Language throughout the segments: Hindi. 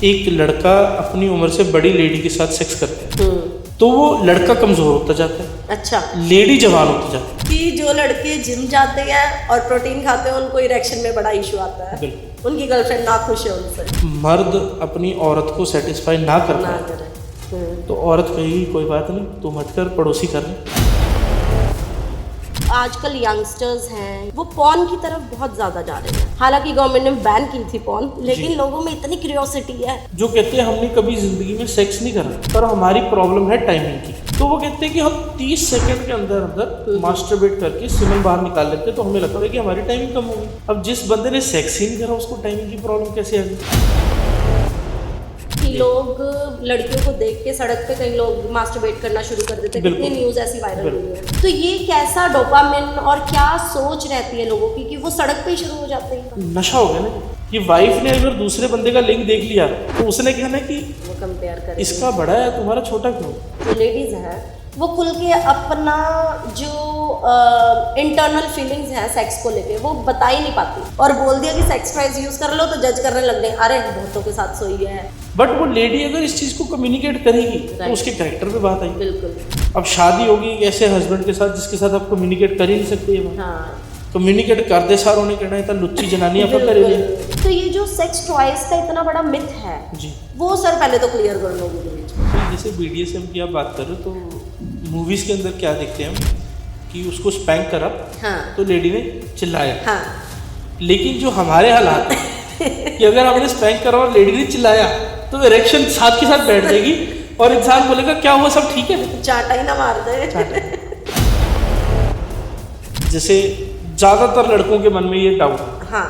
एक लड़का अपनी उम्र से बड़ी लेडी के साथ सेक्स करता है तो वो लड़का कमजोर होता जाता है, अच्छा, लेडी जवान होती जाती है। कि जो लड़के जिम जाते हैं और प्रोटीन खाते हैं उनको इरेक्शन में बड़ा इशू आता है, बिल्कुल। उनकी गर्लफ्रेंड ना खुश है उनसे, मर्द अपनी औरत को सेटिस्फाई ना कर ना पाए करे। तो औरत कहेगी कोई बात नहीं, तू मत कर, पड़ोसी कर ले। आजकल यंगस्टर्स हैं वो पॉर्न की तरफ बहुत ज्यादा जा रहे हैं। हालांकि गवर्नमेंट ने बैन की थी पॉर्न, लेकिन जी। लोगों में इतनी क्यूरियोसिटी है। जो कहते हैं हमने कभी जिंदगी में सेक्स नहीं करा पर हमारी प्रॉब्लम है टाइमिंग की, तो वो कहते हैं कि हम 30 सेकंड के अंदर अंदर मास्टरबेट करके सीमेंट बाहर निकाल लेते हैं, तो हमें लगता है कि हमारी टाइमिंग कम होगी। अब जिस बंदे ने सेक्स ही नहीं करा उसको टाइमिंग की प्रॉब्लम कैसे आ गई? कि लोग लड़कियों को देख के सड़क पे कई लोग मास्टरबेट करना शुरू कर देते हैं, कितनी न्यूज ऐसी वायरल हुई है। तो ये कैसा डोपामिन और क्या सोच रहती है लोगों की कि वो सड़क पे ही शुरू हो जाते हैं? नशा हो गया ना कि वाइफ ने अगर दूसरे बंदे का लिंक देख लिया तो उसने कहना कि वो कंपेयर कर इसका बड़ा है तुम्हारा छोटा क्यों। जो लेडीज हैं वो खुल के अपना जो इंटरनल फीलिंग्स हैं सेक्स को लेके वो बता ही नहीं पाती, और बोल दिया कि सेक्स टॉयज यूज कर लो तो जज करने लग गए, अरे बहुतों के साथ सोई है। बट वो लेडी अगर इस चीज को कम्युनिकेट करेगी तो Right. उसके कैरेक्टर पे बात आई। बिल्कुल। अब शादी होगी एक ऐसे हस्बैंड के साथ जिसके साथ आप कम्युनिकेट कर ही नहीं सकते। हाँ, कम्युनिकेट कर दे सारों ने कहना है लुच्ची जनानी आप करे ले। बिल्कुल। तो ये जो सेक्स टॉयज का इतना बड़ा मिथ है जी, वो सर पहले तो क्लियर कर लोगों के बीच में। जैसे BDSM की आप बात कर रहे हो तो मूवीज के अंदर क्या देखते हैं हम कि उसको स्पैंक करा हाँ तो लेडी ने चिल्लाया, हाँ लेकिन जो हमारे हालात हैं कि अगर आपने स्पैंक करा और लेडी ने चिल्लाया तो इरेक्शन साथ के साथ बैठ जाएगी और इंसान बोलेगा क्या हुआ, सब ठीक है। चाटा ही ना मार दे। जैसे ज्यादातर लड़कों के मन में ये डाउट हाँ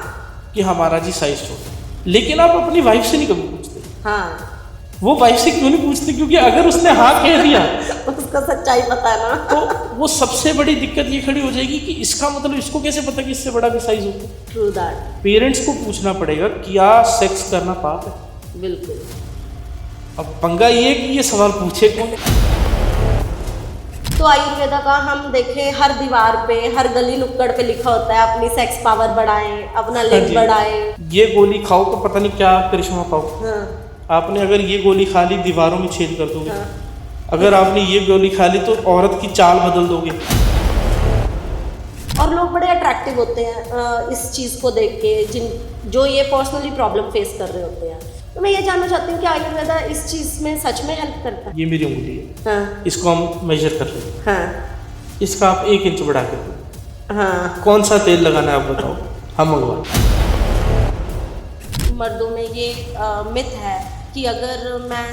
कि हमारा जी साइज छोटा, लेकिन आप अपनी वाइफ से नहीं कभी पूछते। हाँ, वो वाइफ से क्यों नहीं पूछते? क्योंकि अगर उसने हाँ कह दिया उसको सच्चाई पता है ना। तो वो सबसे बड़ी दिक्कत ये खड़ी हो जाएगी कि इसका मतलब इसको कैसे पता कि इससे बड़ा भी साइज होता है। True that. पेरेंट्स को पूछना पड़ेगा क्या सेक्स करना पाप है। बिल्कुल। अब पंगा ये कि ये सवाल पूछे कौन। तो आयुर्वेदा का हम देखें हर दीवार पे हर गली नुक्कड़ पे लिखा होता है अपनी सेक्स पावर बढ़ाएं, अपना लेग बढ़ाएं। ये गोली खाओ तो पता नहीं क्या करिश्मा पाओ। हाँ, आपने अगर ये गोली खा ली दीवारों में छेद कर दोगे। हाँ। अगर आपने ये गोली खा ली तो औरत की चाल बदल दोगे। और लोग बड़े अट्रैक्टिव होते हैं इस चीज़ को देख के, जो ये पर्सनली प्रॉब्लम फेस कर रहे होते हैं। तो मैं ये जानना चाहती हूँ कि आयुर्वेदा इस चीज़ में सच में हेल्प करता है? ये मेरी उंगली है, हाँ इसको हम मेजर कर रहे हैं, हाँ इसका आप 1 इंच बढ़ा के दो। हाँ। कौन सा तेल लगाना है आप बताओ, हम मंगवा। मर्दों में ये मिथ है कि अगर मैं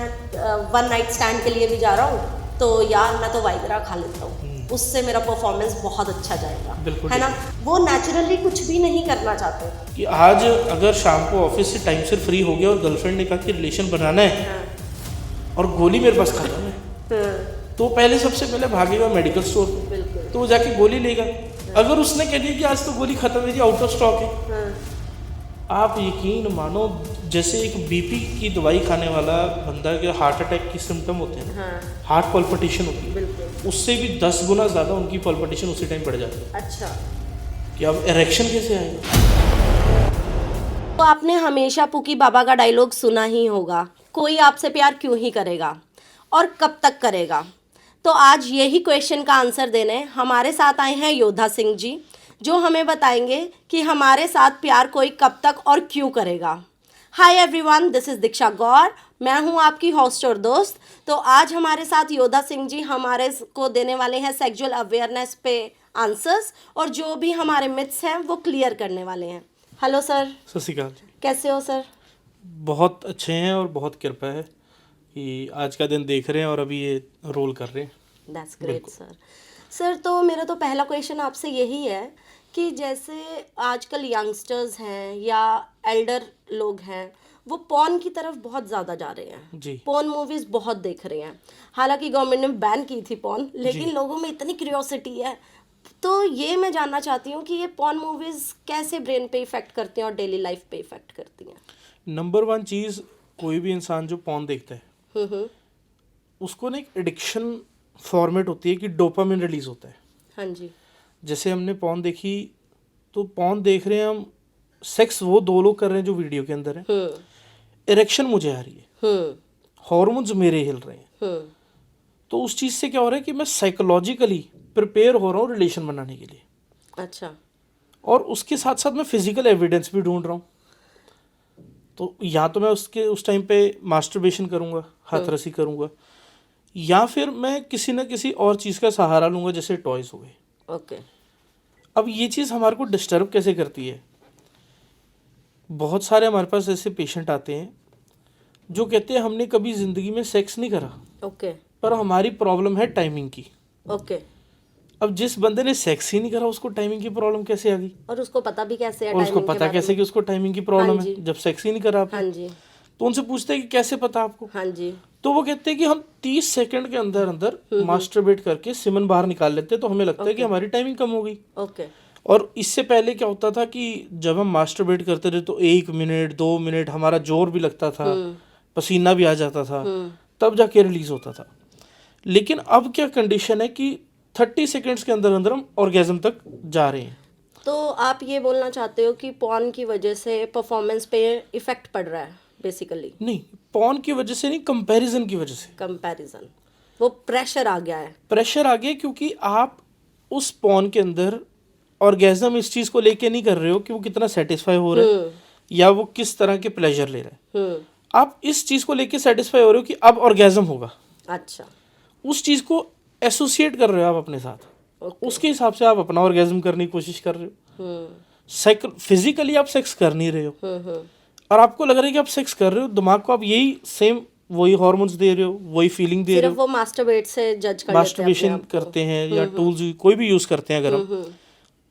वन नाइट स्टैंड के लिए भी जा रहा हूँ तो यार मैं तो वाइग्रा खा लेता हूँ, उससे मेरा परफॉर्मेंस बहुत अच्छा जाएगा, बिल्कुल है ना। वो नेचुरली कुछ भी नहीं करना चाहते। कि आज अगर शाम को ऑफिस से टाइम से फ्री हो गया और गर्लफ्रेंड ने कहा कि रिलेशन बनाना है हाँ, और गोली मेरे पास खत्म है हाँ, तो पहले सबसे पहले भागेगा मेडिकल स्टोर पे, बिल्कुल। तो वो जाके गोली लेगा। अगर उसने कह दिया कि आज तो गोली खत्म है जी, आउट ऑफ स्टॉक है, हाँ, आप यकीन मानो जैसे एक BP की दवाई खाने वाला बंदा के हार्ट अटैक की सिम्टम होते हैं ना, हाँ, हार्ट पल्पिटेशन होती है, बिल्कुल। उससे भी 10 गुना ज़्यादा उनकी पल्पिटेशन उसी टाइम बढ़ जाती है। अच्छा, कि अब इरेक्शन कैसे आएगा। तो आपने हमेशा पुकी बाबा का डायलॉग सुना ही होगा, कोई आपसे प्यार क्यों ही करेगा और कब तक करेगा। तो आज यही क्वेश्चन का आंसर देने हमारे साथ आए हैं योद्धा सिंह जी, जो हमें बताएंगे कि हमारे साथ प्यार कोई कब तक और क्यों करेगा। हाय एवरीवन, दिस इज़ दीक्षा गौर, मैं हूं आपकी होस्ट और दोस्त। तो आज हमारे साथ योद्धा सिंह जी हमारे को देने वाले हैं सेक्सुअल अवेयरनेस पे आंसर्स, और जो भी हमारे मिथ्स हैं वो क्लियर करने वाले हैं। Hello sir. सत श्री अकाल जी। कैसे हो सर? बहुत अच्छे हैं और बहुत कृपा है कि आज का दिन देख रहे हैं और अभी ये रोल कर रहे हैं। That's great sir. सर तो मेरा तो पहला क्वेश्चन आपसे यही है कि जैसे आजकल यंगस्टर्स हैं या एल्डर लोग हैं वो पॉर्न की तरफ बहुत ज़्यादा जा रहे हैं जी। पॉर्न मूवीज़ बहुत देख रहे हैं। हालांकि गवर्नमेंट ने बैन की थी पॉर्न, लेकिन लोगों में इतनी क्यूरियोसिटी है। तो ये मैं जानना चाहती हूँ कि ये पॉर्न मूवीज़ कैसे ब्रेन पे इफ़ेक्ट करती हैं और डेली लाइफ पे इफ़ेक्ट करती हैं? नंबर 1 चीज़, कोई भी इंसान जो पॉर्न देखता है उसको ना एक एडिक्शन फॉर्मेट होती है कि डोपामिन रिलीज होता है। हाँ जी। जैसे हमने पॉर्न देखी तो पॉर्न देख रहे हैं हम, सेक्स वो 2 लोग कर रहे हैं जो वीडियो के अंदर है। इरेक्शन मुझे आ रही है, हॉर्मोन्स मेरे हिल रहे हैं, तो उस चीज़ से क्या हो रहा है कि मैं साइकोलॉजिकली प्रिपेयर हो रहा हूँ रिलेशन बनाने के लिए। अच्छा। और उसके साथ साथ मैं फिजिकल एविडेंस भी ढूंढ रहा हूँ। तो या तो मैं उस टाइम पे मास्टरबेशन करूँगा, हाथरसी करूँगा, या फिर मैं किसी ना किसी और चीज़ का सहारा लूँगा, जैसे टॉयज हो गए। ओके। अब ये चीज़ हमारे को डिस्टर्ब कैसे करती है? बहुत सारे हमारे पास ऐसे पेशेंट आते हैं जो कहते हैं हमने कभी ज़िंदगी में सेक्स नहीं करा, ओके। पर हमारी प्रॉब्लम है टाइमिंग की। ओके। अब जिस बंदे ने सेक्स ही नहीं करा उसको टाइमिंग की प्रॉब्लम कैसे आ गई? और उसको पता भी कैसे है और उसको टाइमिंग के पता बारे कैसे में? कि उसको टाइमिंग की प्रॉब्लम हाँ है, जी। जब सेक्स ही नहीं करा आपने? हाँ जी। तो उनसे पूछते हैं कि कैसे पता आपको? हाँ जी। तो वो कहते हैं कि हम 30 सेकंड के अंदर अंदर मास्टरबेट करके सीमन बाहर निकाल लेते हैं, तो हमें लगता है कि हमारी टाइमिंग कम हो गई। ओके। और इससे पहले क्या होता था कि जब हम मास्टरबेट करते थे तो 1 मिनट 2 मिनट हमारा जोर भी लगता था, पसीना भी आ जाता था, तब जाके रिलीज होता था। लेकिन अब क्या कंडीशन है कि 30 सेकंड्स के अंदर अंदर हम ऑर्गेज्म तक जा रहे हैं। तो आप ये बोलना चाहते हो कि पॉर्न की वजह से परफॉर्मेंस पे इफेक्ट पड़ रहा है बेसिकली? नहीं, पॉर्न की वजह से नहीं, कंपैरिजन की वजह से। कंपैरिजन, वो प्रेशर आ गया है। प्रेशर आ गया क्योंकि आप उस पॉर्न के अंदर ऑर्गेज्म इस चीज़ को लेके नहीं कर रहे हो कि वो कितना सेटिस्फाई हो रहा है या वो किस तरह के प्लेजर ले रहा है। आप इस चीज़ को लेके सेटिस्फाई हो रहे हो कि अब ऑर्गेज्म होगा। अच्छा। उस चीज़ को एसोसिएट कर रहे हो आप अपने साथ, उसके हिसाब से आप अपना ऑर्गेज्म करने की कोशिश कर रहे हो। फिजिकली आप सेक्स कर नहीं रहे हो और आपको लग रहा है कि आप सेक्स कर रहे हो, दिमाग को आप यही सेम वही हार्मोन्स दे रहे हो, वही फीलिंग दे रहे सिर्फ हो। वो मास्टरबेट से जज कर लेते हैं मास्टरबेशन अपने आप को। करते हैं या टूल्स कोई भी यूज़ करते हैं अगर हम,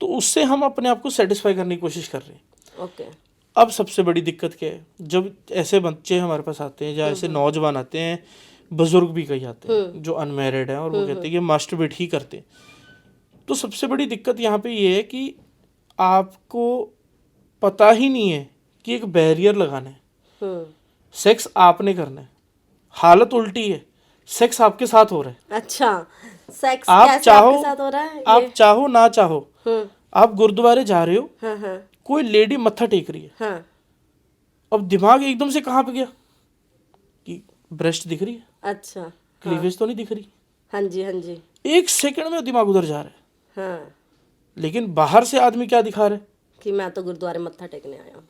तो उससे हम अपने आप को सेटिस्फाई करने की कोशिश कर रहे हैं। ओके। अब सबसे बड़ी दिक्कत क्या है, जब ऐसे बच्चे हमारे पास आते हैं या ऐसे नौजवान आते हैं, बुजुर्ग भी कई आते हैं जो अनमैरिड हैं और वो कहते हैं कि मास्टरबेट ही करते हैं, तो सबसे बड़ी दिक्कत यहाँ पे ये है कि आपको पता ही नहीं है कि एक बैरियर लगाना है। सेक्स आपने करना है, हालत उल्टी है, सेक्स आपके साथ हो रहा है। अच्छा, सेक्स आप कैसे चाहो, आपके साथ हो रहा है? आप चाहो ना चाहो, आप गुरुद्वारे जा रहे हो, हाँ हाँ कोई लेडी मत्था टेक रही है, हाँ। अब दिमाग एकदम से कहाँ पे गया कि ब्रेस्ट दिख रही है, अच्छा। क्लीवेज तो नहीं दिख रही। हाँ जी हाँ जी। 1 सेकंड में दिमाग उधर जा रहा है। हाँ, लेकिन बाहर से आदमी क्या दिखा रहा है कि मैं तो गुरुद्वारे मत्था टेकने आया हूँ।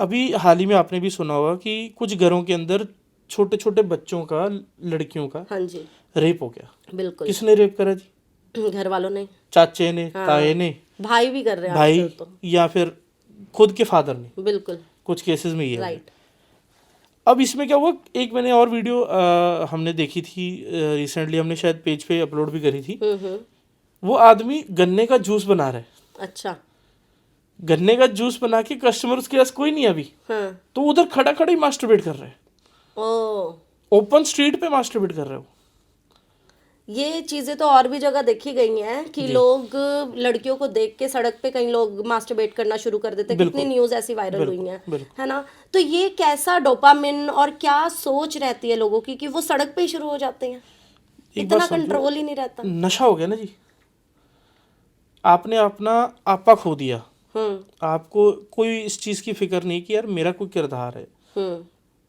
अभी हाल ही में आपने भी सुना होगा कि कुछ घरों के अंदर छोटे छोटे बच्चों का, लड़कियों का हाँ जी, रेप हो गया। बिल्कुल। किसने रेप करा जी? घर वालों ने, चाचे ने, ताए ने, भाई भी कर रहे हैं भाई, आजकल तो। या फिर खुद के फादर ने। बिल्कुल कुछ केसेस में ये है। राइट। अब इसमें क्या हुआ, एक मैंने और वीडियो हमने देखी थी रिसेंटली, हमने शायद पेज पे अपलोड भी करी थी। वो आदमी गन्ने का जूस बना रहा है। अच्छा। गन्ने का जूस बना के कस्टमर उसके पास कोई नहीं अभी, हाँ। तो उधर खड़ा खड़ा ही मास्टरबेट कर रहा है। ओ, ओपन स्ट्रीट पे मास्टरबेट कर रहे हो। ये चीजें तो और भी जगह देखी गई हैं कि लोग लड़कियों को देख के सड़क पे कई लोग मास्टरबेट करना शुरू कर देते हैं। कितनी न्यूज ऐसी वायरल हुई हैं, है ना? तो ये कैसा डोपामिन और क्या सोच रहती है लोगों की कि वो सड़क पे ही शुरू हो जाते हैं? इतना कंट्रोल ही नहीं रहता। नशा हो गया ना जी, आपने अपना आपा खो दिया। आपको कोई इस चीज की फिक्र नहीं कि यार मेरा कोई किरदार है,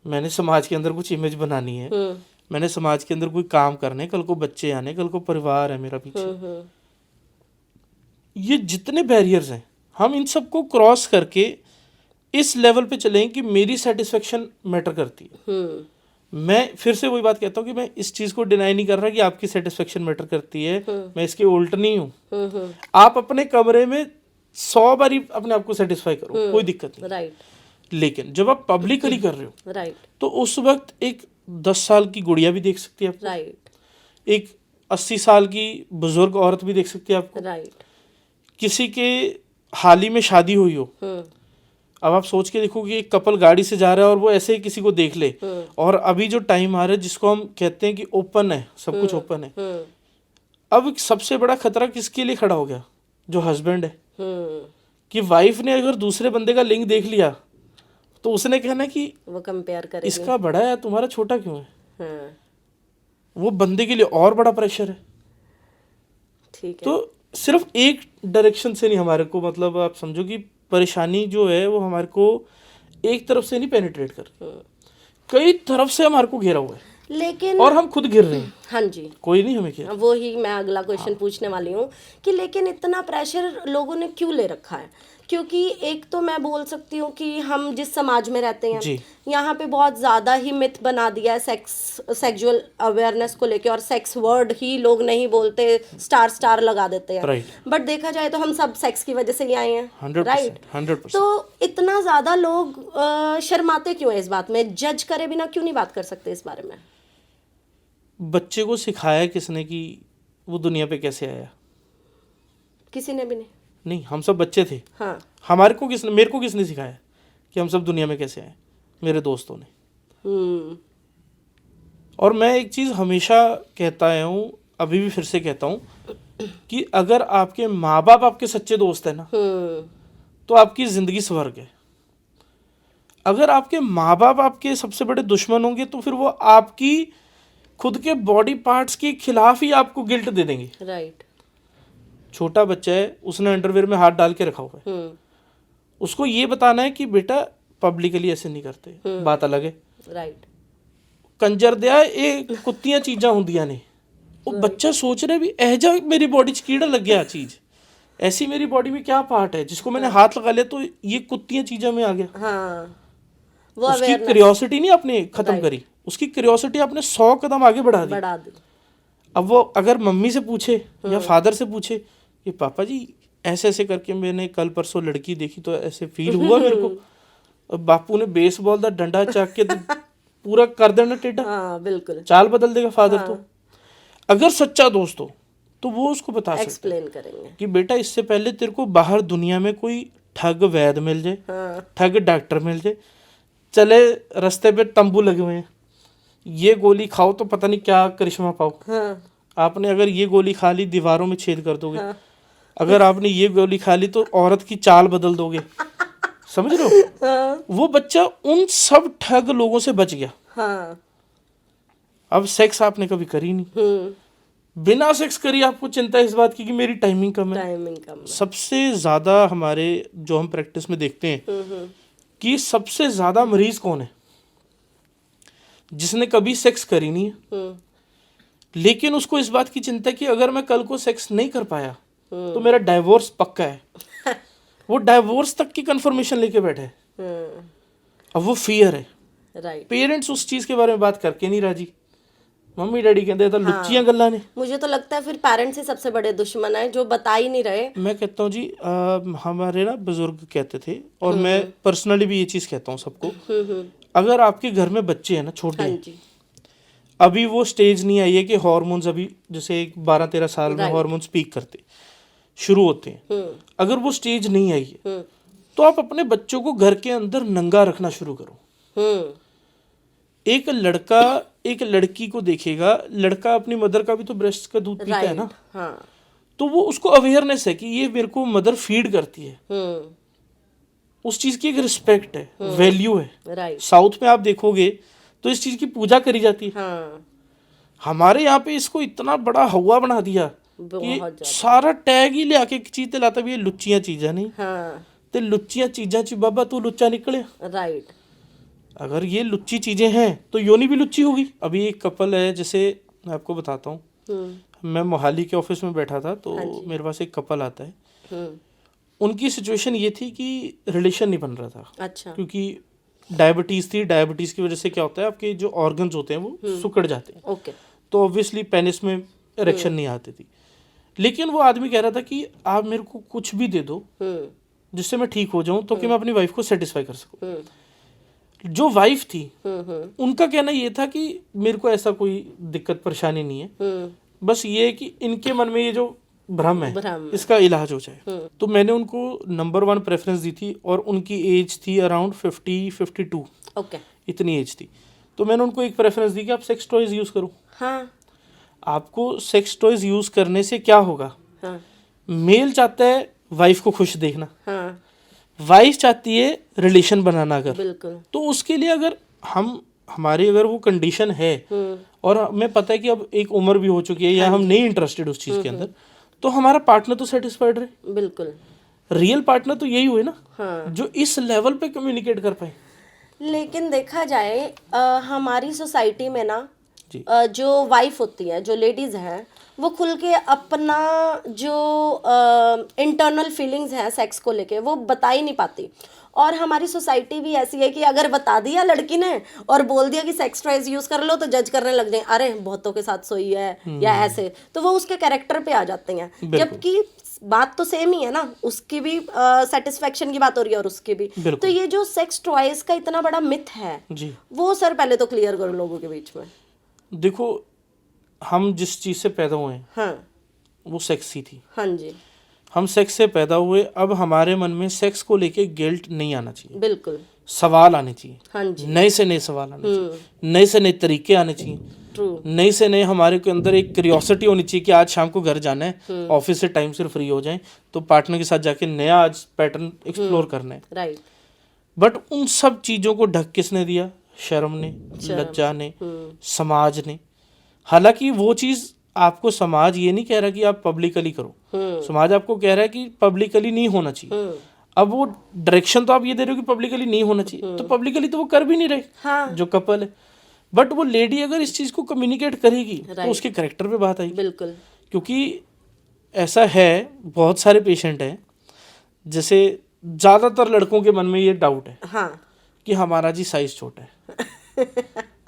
मैंने समाज के अंदर कुछ इमेज बनानी है, मैंने समाज के अंदर कोई काम करने, कल को बच्चे आने, कल को परिवार है मेरा पीछे। ये जितने बैरियर्स हैं, हम इन सबको क्रॉस करके इस लेवल पे चलें कि मेरी सेटिस्फेक्शन मैटर करती है। मैं फिर से वही बात कहता हूँ कि मैं इस चीज़ को डिनाई नहीं कर रहा कि आपकी सेटिस्फेक्शन मैटर करती है, मैं इसके उल्ट नहीं हूँ। आप अपने कमरे में 100 बारी अपने आप को सेटिस्फाई करो, कोई दिक्कत नहीं। राइट। लेकिन जब आप पब्लिकली कर रहे हो, राइट, तो उस वक्त एक 10 साल की गुड़िया भी देख सकती है आपको, राइट, एक 80 साल की बुजुर्ग औरत भी देख सकती है आपको, राइट। किसी के हाल ही में शादी हुई हो। अब आप सोच के देखो कि एक कपल गाड़ी से जा रहा है और वो ऐसे ही किसी को देख ले, और अभी जो टाइम आ रहा है जिसको हम कहते हैं कि ओपन है, सब कुछ ओपन है। अब सबसे बड़ा खतरा किसके लिए खड़ा हो गया? जो हस्बैंड है, कि वाइफ ने अगर दूसरे बंदे का लिंक देख लिया तो उसने कहना कि वो कंपेयर करेगी, इसका बड़ा है तुम्हारा छोटा क्यों है। हाँ, वो बंदे के लिए और बड़ा प्रेशर है। ठीक है। तो सिर्फ एक डायरेक्शन से नहीं हमारे को, मतलब आप समझो कि परेशानी जो है वो हमारे को एक तरफ से नहीं पेनिट्रेट कर, कई तरफ से हमारे को घेरा हुआ है लेकिन और हम खुद गिर रहे हैं, हाँ जी, कोई नहीं हमें घेरा। वो ही मैं अगला क्वेश्चन पूछने वाली हूँ कि लेकिन इतना प्रेशर लोगों ने क्यों ले रखा है? क्योंकि एक तो मैं बोल सकती हूँ कि हम जिस समाज में रहते हैं जी। यहाँ पे बहुत ज़्यादा ही मिथ बना दिया है सेक्सुअल अवेयरनेस को लेके, और सेक्स वर्ड ही लोग नहीं बोलते, स्टार लगा देते हैं। Right. बट देखा जाए तो हम सब सेक्स की वजह से ही आए हैं, 100%, राइट? 100%। तो इतना ज़्यादा लोग शर्माते क्यों है इस बात में? जज करे बिना क्यों नहीं बात कर सकते इस बारे में? बच्चे को सिखाया किसने कि वो दुनिया पे कैसे आया? किसी ने भी नहीं। नहीं, हम सब बच्चे थे। हाँ। मेरे को किसने सिखाया कि हम सब दुनिया में कैसे आए? मेरे दोस्तों ने। और मैं एक चीज़ हमेशा कहता आया हूँ, अभी भी फिर से कहता हूँ कि अगर आपके माँ बाप आपके सच्चे दोस्त है ना, तो आपकी ज़िंदगी स्वर्ग है। अगर आपके माँ बाप आपके सबसे बड़े दुश्मन होंगे तो फिर वो आपकी खुद के बॉडी पार्ट्स के खिलाफ ही आपको गिल्ट दे देंगे। राइट। छोटा बच्चा है, उसने अंडरवेयर में हाथ डाल के रखा हुआ है, उसको ये बताना है कि बेटा पब्लिकली ऐसे नहीं करते, बात अलग है। राइट। कंजर दिया ये कुत्तियां चीज़ां होंदियां ने, वो बच्चा सोच रहा है भी एजा मेरी बॉडी च कीड़ा लग गया चीज़, ऐसी मेरी बॉडी में क्या पार्ट है जिसको मैंने हाथ लगा लिया तो ये कुत्तियां चीज़ां में आ गया। हाँ, वो उसकी क्यूरियोसिटी नहीं आपने खत्म करी, उसकी क्यूरियोसिटी आपने 100 कदम आगे बढ़ा दी। अब वो अगर मम्मी से पूछे या फादर से पूछे कि पापा जी ऐसे ऐसे करके मैंने कल परसों लड़की देखी तो ऐसे फील हुआ मेरे को, और बापू ने बेसबॉल का डंडा चाक के तो पूरा कर देना टेढ़ा। हाँ, बिल्कुल चाल बदल देगा फादर। तो अगर सच्चा दोस्त हो तो वो उसको बता सकता है, एक्सप्लेन करेंगे कि बेटा इससे पहले तेरे को बाहर दुनिया में कोई ठग वैद मिल जाए, ठग डॉक्टर मिल जाए, चले रास्ते पे तंबू लगे हुए हैं, ये गोली खाओ तो पता नहीं क्या करिश्मा पाओ। आपने अगर ये गोली खा ली दीवारों में छेद कर दोगे, अगर आपने ये गोली खा ली तो औरत की चाल बदल दोगे। समझ रहे हो? वो बच्चा उन सब ठग लोगों से बच गया। अब सेक्स आपने कभी करी नहीं, बिना सेक्स करी आपको चिंता इस बात की कि मेरी टाइमिंग कम है। सबसे ज्यादा हमारे जो हम प्रैक्टिस में देखते हैं कि सबसे ज्यादा मरीज कौन है? जिसने कभी सेक्स करी नहीं है, लेकिन उसको इस बात की चिंता है कि अगर मैं कल को सेक्स नहीं कर पाया तो मेरा डाइवोर्स पक्का है। वो डाइवोर्स तक की कंफर्मेशन लेके बैठे है। अब वो फियर है। राइट। पेरेंट्स उस चीज के बारे में बात करके नहीं राजी। मम्मी डैडी कहते तो लुच्चियां गल्ला ने। मुझे तो लगता है फिर पेरेंट्स ही सबसे बड़े दुश्मन है जो बता ही नहीं रहे। मैं कहता हूँ जी हमारे ना बुजुर्ग कहते थे, और मैं पर्सनली भी ये चीज कहता हूँ सबको, अगर आपके घर में बच्चे हैं ना छोटे हैं, अभी वो स्टेज नहीं आई है कि हार्मोन्स अभी जैसे 12-13 साल में हार्मोन्स पीक करते शुरू होते हैं, अगर वो स्टेज नहीं आई है तो आप अपने बच्चों को घर के अंदर नंगा रखना शुरू करो। एक लड़का एक लड़की को देखेगा, लड़का अपनी मदर का भी तो ब्रेस्ट का दूध पीता है ना, तो वो उसको अवेयरनेस है कि ये मेरे को मदर फीड करती है, उस चीज की एक रिस्पेक्ट है, वैल्यू है। साउथ में आप देखोगे तो इस चीज की पूजा करी जाती है। हमारे यहाँ पे इसको इतना बड़ा हवा बना दिया कि सारा टैग ही ले आके चीज दिलाता भी, ये लुच्चियां चीजा नहीं, ते लुच्चियां चीजा च बाबा तू लुच्चा निकले। राइट। अगर ये लुच्ची चीजें हैं तो योनी भी लुच्ची होगी। अभी एक कपल है, जैसे मैं आपको बताता हूँ, मैं मोहाली के ऑफिस में बैठा था तो मेरे पास एक कपल आता है, उनकी सिचुएशन ये थी कि रिलेशन नहीं बन रहा था। अच्छा। क्योंकि डायबिटीज थी, डायबिटीज की वजह से क्या होता है आपके जो ऑर्गन्स होते हैं वो सुकड़ जाते हैं। ओके। तो ऑब्वियसली पेनिस में इरेक्शन नहीं आती थी, लेकिन वो आदमी कह रहा था कि आप मेरे को कुछ भी दे दो जिससे मैं ठीक हो जाऊं तो कि मैं अपनी वाइफ को सेटिस्फाई कर सकूं। जो वाइफ थी उनका कहना ये था कि मेरे को ऐसा कोई दिक्कत परेशानी नहीं है, बस ये है कि इनके मन में ये जो भ्रम है इसका इलाज हो जाए। तो मैंने उनको नंबर 1 प्रेफरेंस दी थी, और उनकी एज थी अराउंड 50-52। ओके। इतनी एज थी, तो मैंने उनको एक प्रेफरेंस दी कि आप सेक्स टॉयज यूज करो। आपको सेक्स टॉयज यूज करने से क्या होगा? मेल चाहता है वाइफ को खुश देखना, वाइफ चाहती है रिलेशन बनाना। अगर बिल्कुल। तो उसके लिए अगर हमारी अगर वो कंडीशन है और हमें पता है कि अब एक उम्र भी हो चुकी है या हम नहीं इंटरेस्टेड उस चीज के अंदर, तो हमारा पार्टनर तो सेटिस्फाइड रहे। बिल्कुल। रियल पार्टनर तो यही हुए ना, जो इस लेवल पे कम्युनिकेट कर पाए। लेकिन देखा जाए हमारी सोसाइटी में ना जी। जो वाइफ होती है, जो लेडीज हैं, वो खुल के अपना जो इंटरनल फीलिंग्स हैं सेक्स को लेके वो बता ही नहीं पाती। और हमारी सोसाइटी भी ऐसी है कि अगर बता दिया लड़की ने और बोल दिया कि सेक्स टॉयज यूज कर लो तो जज करने लग जाए, अरे बहुतों के साथ सोई है या ऐसे, तो वो उसके कैरेक्टर पे आ जाते हैं। बिल्कुल। जबकि बात तो सेम ही है ना, उसकी भी सेटिस्फेक्शन की बात हो रही है और उसकी भी। बिल्कुल। तो ये जो सेक्स टॉयज का इतना बड़ा मिथ है, जी। वो सर पहले तो क्लियर करो लोगों के बीच में। देखो, हम जिस चीज़ से पैदा हुए हैं हाँ वो सेक्स ही थी। हाँ जी, हम सेक्स से पैदा हुए, अब हमारे मन में सेक्स को लेके गिल्ट नहीं आना चाहिए, बिल्कुल। सवाल आने चाहिए, हाँ जी, नए से नए सवाल आने चाहिए, नए से नए तरीके आने चाहिए, ट्रू। नए से नए हमारे के अंदर एक क्यूरियोसिटी होनी चाहिए कि आज शाम को घर जाना है, ऑफिस से टाइम से फ्री हो जाएं तो पार्टनर के साथ जाके नया आज पैटर्न एक्सप्लोर करना है। राइट। बट उन सब चीज़ों को ढक किसने दिया? शर्म ने, लज्जा ने, समाज ने। हालांकि वो चीज़ आपको समाज ये नहीं कह रहा कि आप पब्लिकली करो, समाज आपको कह रहा है कि पब्लिकली नहीं होना चाहिए। अब वो डायरेक्शन तो आप ये दे रहे हो कि पब्लिकली नहीं होना चाहिए, तो पब्लिकली तो वो कर भी नहीं रहे हाँ। जो कपल है। बट वो लेडी अगर इस चीज़ को कम्युनिकेट करेगी तो उसके करेक्टर पे बात आएगी। बिल्कुल। क्योंकि ऐसा है, बहुत सारे पेशेंट हैं, जैसे ज़्यादातर लड़कों के मन में ये डाउट है हाँ कि हमारा जी साइज छोटा है।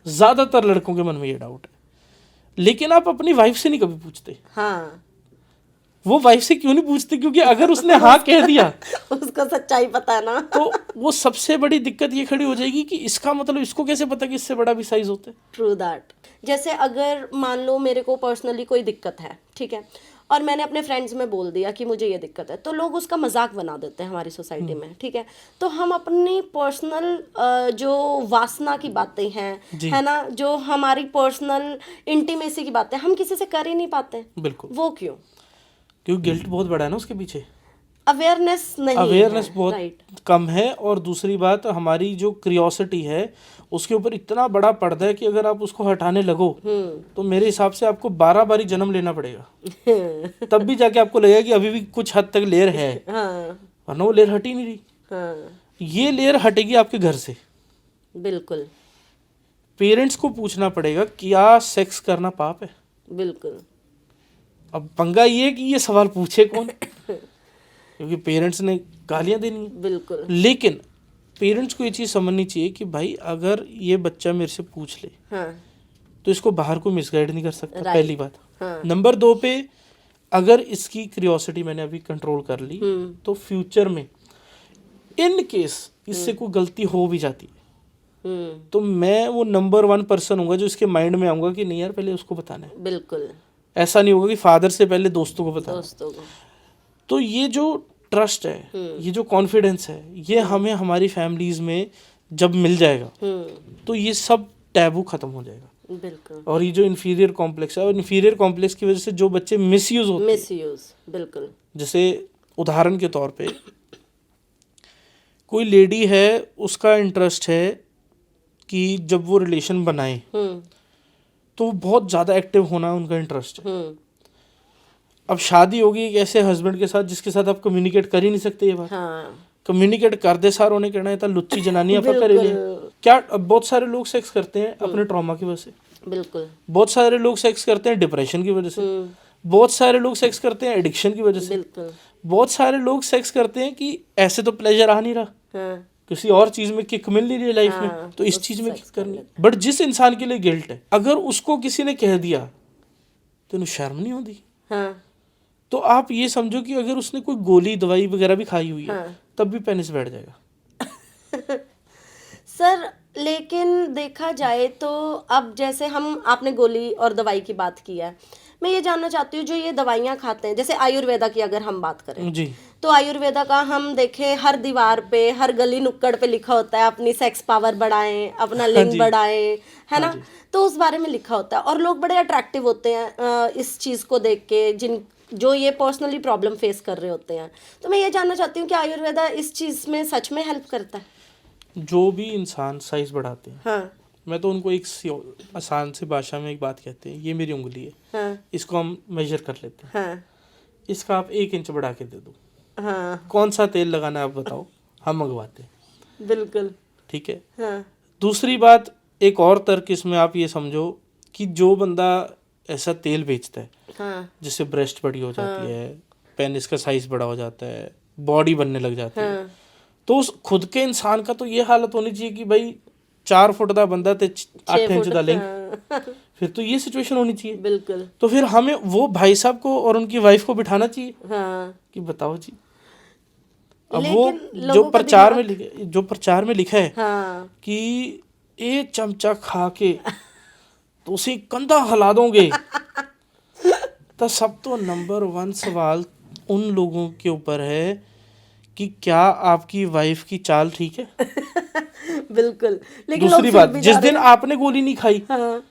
ज़्यादातर लड़कों के मन में ये डाउट है, लेकिन आप अपनी वाइफ से नहीं कभी पूछते। हाँ, वो वाइफ से क्यों नहीं पूछते? क्योंकि अगर उसने हाँ कह दिया उसको सच्चाई पता है ना। तो वो सबसे बड़ी दिक्कत ये खड़ी हो जाएगी कि इसका मतलब इसको कैसे पता कि इससे बड़ा भी साइज होता है। True that. जैसे अगर मान लो मेरे को पर्सनली कोई दिक्कत है, ठीक है, और मैंने अपने फ्रेंड्स में बोल दिया कि मुझे ये दिक्कत है, तो लोग उसका मजाक बना देते हैं हमारी सोसाइटी में, ठीक है। तो हम अपनी पर्सनल जो वासना की बातें हैं, है ना, जो हमारी पर्सनल इंटीमेसी की बातें हम किसी से कर ही नहीं पाते। बिल्कुल। वो क्यों? क्योंकि गिल्ट बहुत बड़ा है ना उसके पीछे, अवेयरनेस नहीं अवेयरनेस है, बहुत राइट। कम है। और दूसरी बात, हमारी जो क्यूरियोसिटी है उसके ऊपर इतना बड़ा पर्दा है कि अगर आप उसको हटाने लगो तो मेरे हिसाब से आपको 12 बारी जन्म लेना पड़ेगा तब भी जाके आपको लगेगा कि अभी भी कुछ हद तक लेयर है, हाँ वरना वो लेयर हट ही नहीं रही। हाँ, ये लेयर हटेगी आपके घर से। बिल्कुल पेरेंट्स को पूछना पड़ेगा क्या सेक्स करना पाप है। बिल्कुल। अब पंगा ये है कि ये सवाल पूछे कौन, क्योंकि पेरेंट्स ने गालियां देनी है। बिल्कुल। लेकिन पेरेंट्स को ये चीज़ समझनी चाहिए कि भाई अगर ये बच्चा मेरे से पूछ ले हाँ तो इसको बाहर को मिसगाइड नहीं कर सकता, Right. पहली बात। हाँ। नंबर 2 पे, अगर इसकी क्यूरियोसिटी मैंने अभी कंट्रोल कर ली तो फ्यूचर में इन केस इससे कोई गलती हो भी जाती है तो मैं वो नंबर 1 पर्सन होऊंगा जो इसके माइंड में आऊंगा कि नहीं यार पहले उसको बताना है। बिल्कुल। ऐसा नहीं होगा कि फादर से पहले दोस्तों को बताना। दोस्तों को। तो ये जो ट्रस्ट है, ये जो कॉन्फिडेंस है, ये हमें हमारी फैमिलीज में जब मिल जाएगा तो ये सब टैबू खत्म हो जाएगा। बिल्कुल। और ये जो इन्फीरियर कॉम्प्लेक्स है, और इन्फीरियर कॉम्प्लेक्स की वजह से जो बच्चे मिसयूज होते हैं, मिसयूज, बिल्कुल। जैसे उदाहरण के तौर पे कोई लेडी है, उसका इंटरेस्ट है कि जब वो रिलेशन बनाए तो बहुत ज़्यादा एक्टिव होना उनका इंटरेस्ट है। अब शादी होगी एक ऐसे हस्बैंड के साथ जिसके साथ आप कम्युनिकेट कर ही नहीं सकते। ये बात हाँ कम्युनिकेट कर दे सार होने कहना है तो लुच्ची जनानी आप कर ले क्या। अब बहुत सारे लोग सेक्स करते हैं अपने ट्रॉमा की वजह से, बिल्कुल। बहुत सारे लोग सेक्स करते हैं डिप्रेशन की वजह से, बहुत सारे लोग सेक्स करते हैं एडिक्शन की वजह से, बिल्कुल। बहुत सारे लोग सेक्स करते हैं कि ऐसे तो प्लेजर आ नहीं रहा, हाँ किसी और चीज में किक मिल नहीं रही लाइफ में, तो इस चीज में किक करनी। बट जिस इंसान के लिए गिल्ट है, अगर उसको किसी ने कह दिया तो उन्हें शर्म नहीं होती। हाँ तो आप ये समझो कि अगर उसने कोई गोली दवाई वगैरह भी खाई हुई है तब भी पेनिस बैठ जाएगा। सर लेकिन देखा जाए तो अब जैसे हम आपने गोली और दवाई की बात की है, मैं ये जानना चाहती हूँ जो ये दवाइयाँ खाते हैं, जैसे आयुर्वेदा की अगर हम बात करें जी, तो आयुर्वेदा का हम देखें हर दीवार पे, हर गली नुक्कड़ पे लिखा होता है अपनी सेक्स पावर बढ़ाएं, अपना लिंग बढ़ाएं, है ना। तो उस बारे में लिखा होता है और लोग बड़े अट्रैक्टिव होते हैं इस चीज़ को देख के, जो ये पर्सनली प्रॉब्लम फेस कर रहे होते हैं। तो मैं ये जानना चाहती हूँ कि आयुर्वेदा इस चीज़ में सच में हेल्प करता है? जो भी इंसान साइज बढ़ाते हैं, हाँ मैं तो उनको एक आसान सी भाषा में एक बात कहते हैं, ये मेरी उंगली है, हाँ इसको हम मेजर कर लेते हैं, हाँ इसका आप 1 इंच बढ़ा के दे दो, हाँ कौन सा तेल लगाना है आप बताओ, हम मंगवाते हैं। बिल्कुल। ठीक है। हाँ दूसरी बात, एक और तर्क इसमें आप ये समझो कि जो बंदा ऐसा तेल बेचता है हाँ जिससे ब्रेस्ट बड़ी हो जाती है, पेनिस का साइज बड़ा हो जाता है, बॉडी बनने लग जाती है, हाँ तो उस खुद के इंसान का तो ये हालत होनी चाहिए कि भाई 4 फुट का बंदा ते 8 इंच का लेंग, हाँ, फिर तो ये सिचुएशन होनी चाहिए। बिल्कुल। तो फिर हमें वो भाई साहब को और उनकी वाइफ को बिठाना चाहिए हाँ कि बताओ जी, अब वो लेकिन जो लोगों का प्रचार में दिमाग- लिखे, जो प्रचार में लिखा है हाँ कि एक चमचा खा के तो उसे कंधा हिला दोगे, तो सब तो नंबर 1 सवाल उन लोगों के ऊपर है कि क्या आपकी वाइफ की चाल ठीक है। बिल्कुल। लेकिन लोग दूसरी फिर बात, भी जिस जा रहे दिन हैं। आपने गोली नहीं खाई हाँ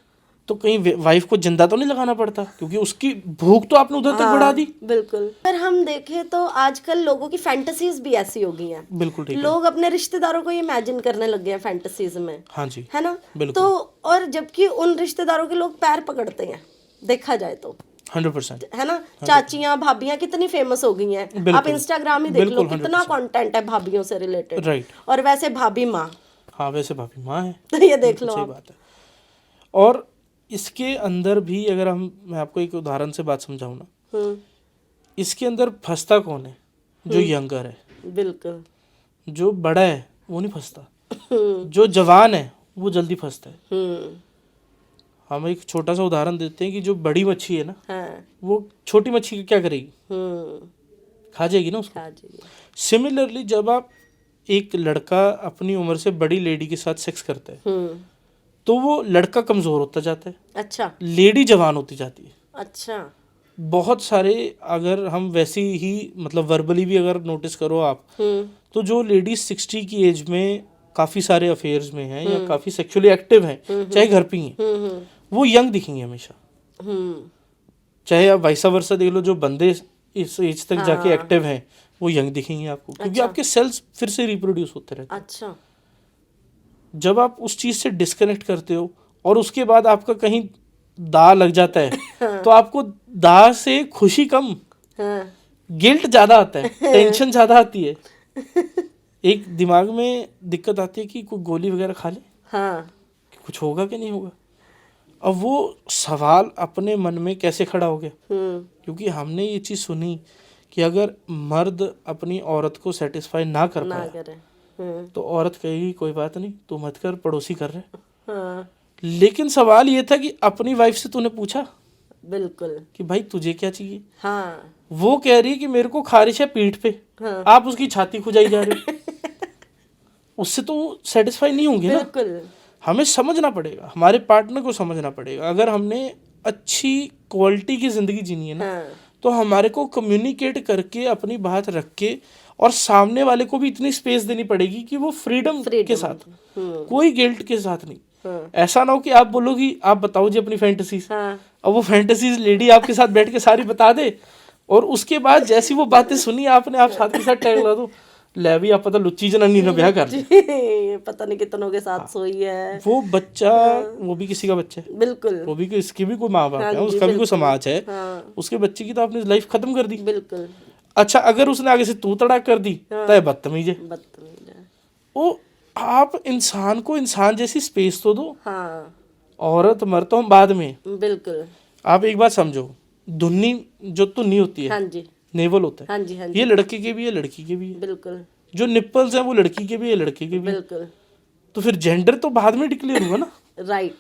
तो कहीं वाइफ को जिंदा तो नहीं लगाना पड़ता, क्योंकि उसकी भूख तो आपने उधर तक बढ़ा दी। बिल्कुल। पर हम देखें तो आजकल लोगों की फैंटेसीज भी ऐसी हो गई हैं। बिल्कुल ठीक है। लोग अपने रिश्तेदारों को इमेजिन करने लग गए हैं फैंटेसीज में, हाँ जी, है ना। बिल्कुल। तो और जबकि उन रिश्तेदारों के लोग पैर पकड़ते हैं, देखा जाए तो 100%। है ना। चाचियां भाभियां कितनी फेमस हो गई हैं, आप बिल्कुल। इंस्टाग्राम ही देख लो, बिल्कुल, कितना 100%। कंटेंट है भाभियों से रिलेटेड। राइट। और वैसे भाभी माँ, हाँ वैसे भाभी माँ है, तो ये देख लो सही आप। बात है। और इसके अंदर भी अगर मैं आपको एक उदाहरण से बात समझाऊँ ना, हम्म, इसके अंदर फंसता कौन है? जो यंगर है। बिल्कुल। जो बड़ा है वो नहीं फंसता, जो जवान है वो जल्दी फंसता है। हम्म, हम एक छोटा सा उदाहरण देते हैं कि जो बड़ी मच्छी है ना, हाँ, वो छोटी मच्छी का क्या करेगी? खा जाएगी ना उसको। खा जाइए। सिमिलरली जब आप एक लड़का अपनी उम्र से बड़ी लेडी के साथ सेक्स करता है तो वो लड़का कमज़ोर होता जाता है, अच्छा लेडी जवान होती जाती है। अच्छा। बहुत सारे, अगर हम वैसी ही मतलब वर्बली भी अगर नोटिस करो आप, तो जो लेडीज 60 की एज में काफ़ी सारे अफेयर्स में हैं या काफ़ी सेक्सुअली एक्टिव हैं, चाहे घर पे ही हैं, वो यंग दिखेंगे हमेशा। चाहे आप वाइसा वर्सा देख लो, जो बंदे इस एज तक जाके एक्टिव हैं वो यंग दिखेंगे आपको, क्योंकि आपके सेल्स फिर से रिप्रोड्यूस होते रहते हैं। अच्छा। जब आप उस चीज़ से डिस्कनेक्ट करते हो और उसके बाद आपका कहीं दाग लग जाता है तो आपको दाग से खुशी कम, हाँ, गिल्ट ज़्यादा आता है, टेंशन ज़्यादा आती है। एक दिमाग में दिक्कत आती है कि कोई गोली वगैरह खा ले, हाँ, कि कुछ होगा कि नहीं होगा। अब वो सवाल अपने मन में कैसे खड़ा हो गया? क्योंकि हमने ये चीज़ सुनी कि अगर मर्द अपनी औरत को सेटिस्फाई ना कर ना पाया करे। तो औरत कहेगी कोई बात नहीं, तू मत कर, पड़ोसी कर रहे। हाँ, लेकिन सवाल ये था कि अपनी वाइफ से तूने पूछा बिल्कुल। कि भाई तुझे क्या चाहिए? हाँ, वो कह रही है कि मेरे को खारिश है पीठ पे, हाँ, आप उसकी छाती खुजाई जा रहे हो। उससे तो सेटिस्फाई नहीं होंगे ना। बिल्कुल। हमें समझना पड़ेगा, हमारे पार्टनर को समझना पड़ेगा। अगर हमने अच्छी क्वालिटी की ज़िंदगी जीनी है ना, हाँ, तो हमारे को कम्युनिकेट करके अपनी बात रख के और सामने वाले को भी इतनी स्पेस देनी पड़ेगी कि वो फ्रीडम के साथ, कोई गिल्ट के साथ नहीं। ऐसा ना हो कि आप बोलोगी आप बताओ जी अपनी फैंटेसीज, हाँ, अब वो फैंटेसीज लेडी आपके साथ बैठ के सारी बता दे और उसके बाद जैसी वो बातें सुनी आपने, आप साथ के साथ टैग लगा दो, ले भी आप पता लुच्ची जनानी ने ब्याह कर दिया। जी, पता नहीं कितनों के साथ सोई है। वो बच्चा, वो भी किसी का बच्चा है, बिल्कुल। वो भी इसकी भी कोई माँ बाप हाँ है, जी, उसका भी कोई बिल्कुल। समाज है, हाँ, उसके बच्चे की तो आपने लाइफ खत्म कर दी। बिल्कुल। अच्छा, अगर उसने आगे से तू तड़ाक कर दी तो ये बदतमीज है। बदतमीज है। वो आप इंसान को इंसान जैसी स्पेस तो दो। हाँ, औरत मर्द तो हम बाद में। बिल्कुल। आप एक बात समझो, धुन्नी जो तुन्नी होती है, हाँ जी, नेवल होता है, हाँ जी, हाँ जी, ये लड़के के भी है लड़की के भी है। बिल्कुल, जो निप्पल्स हैं वो लड़की के भी है लड़के के भी है। बिल्कुल। तो फिर जेंडर तो बाद में डिक्लेयर हुआ ना। राइट।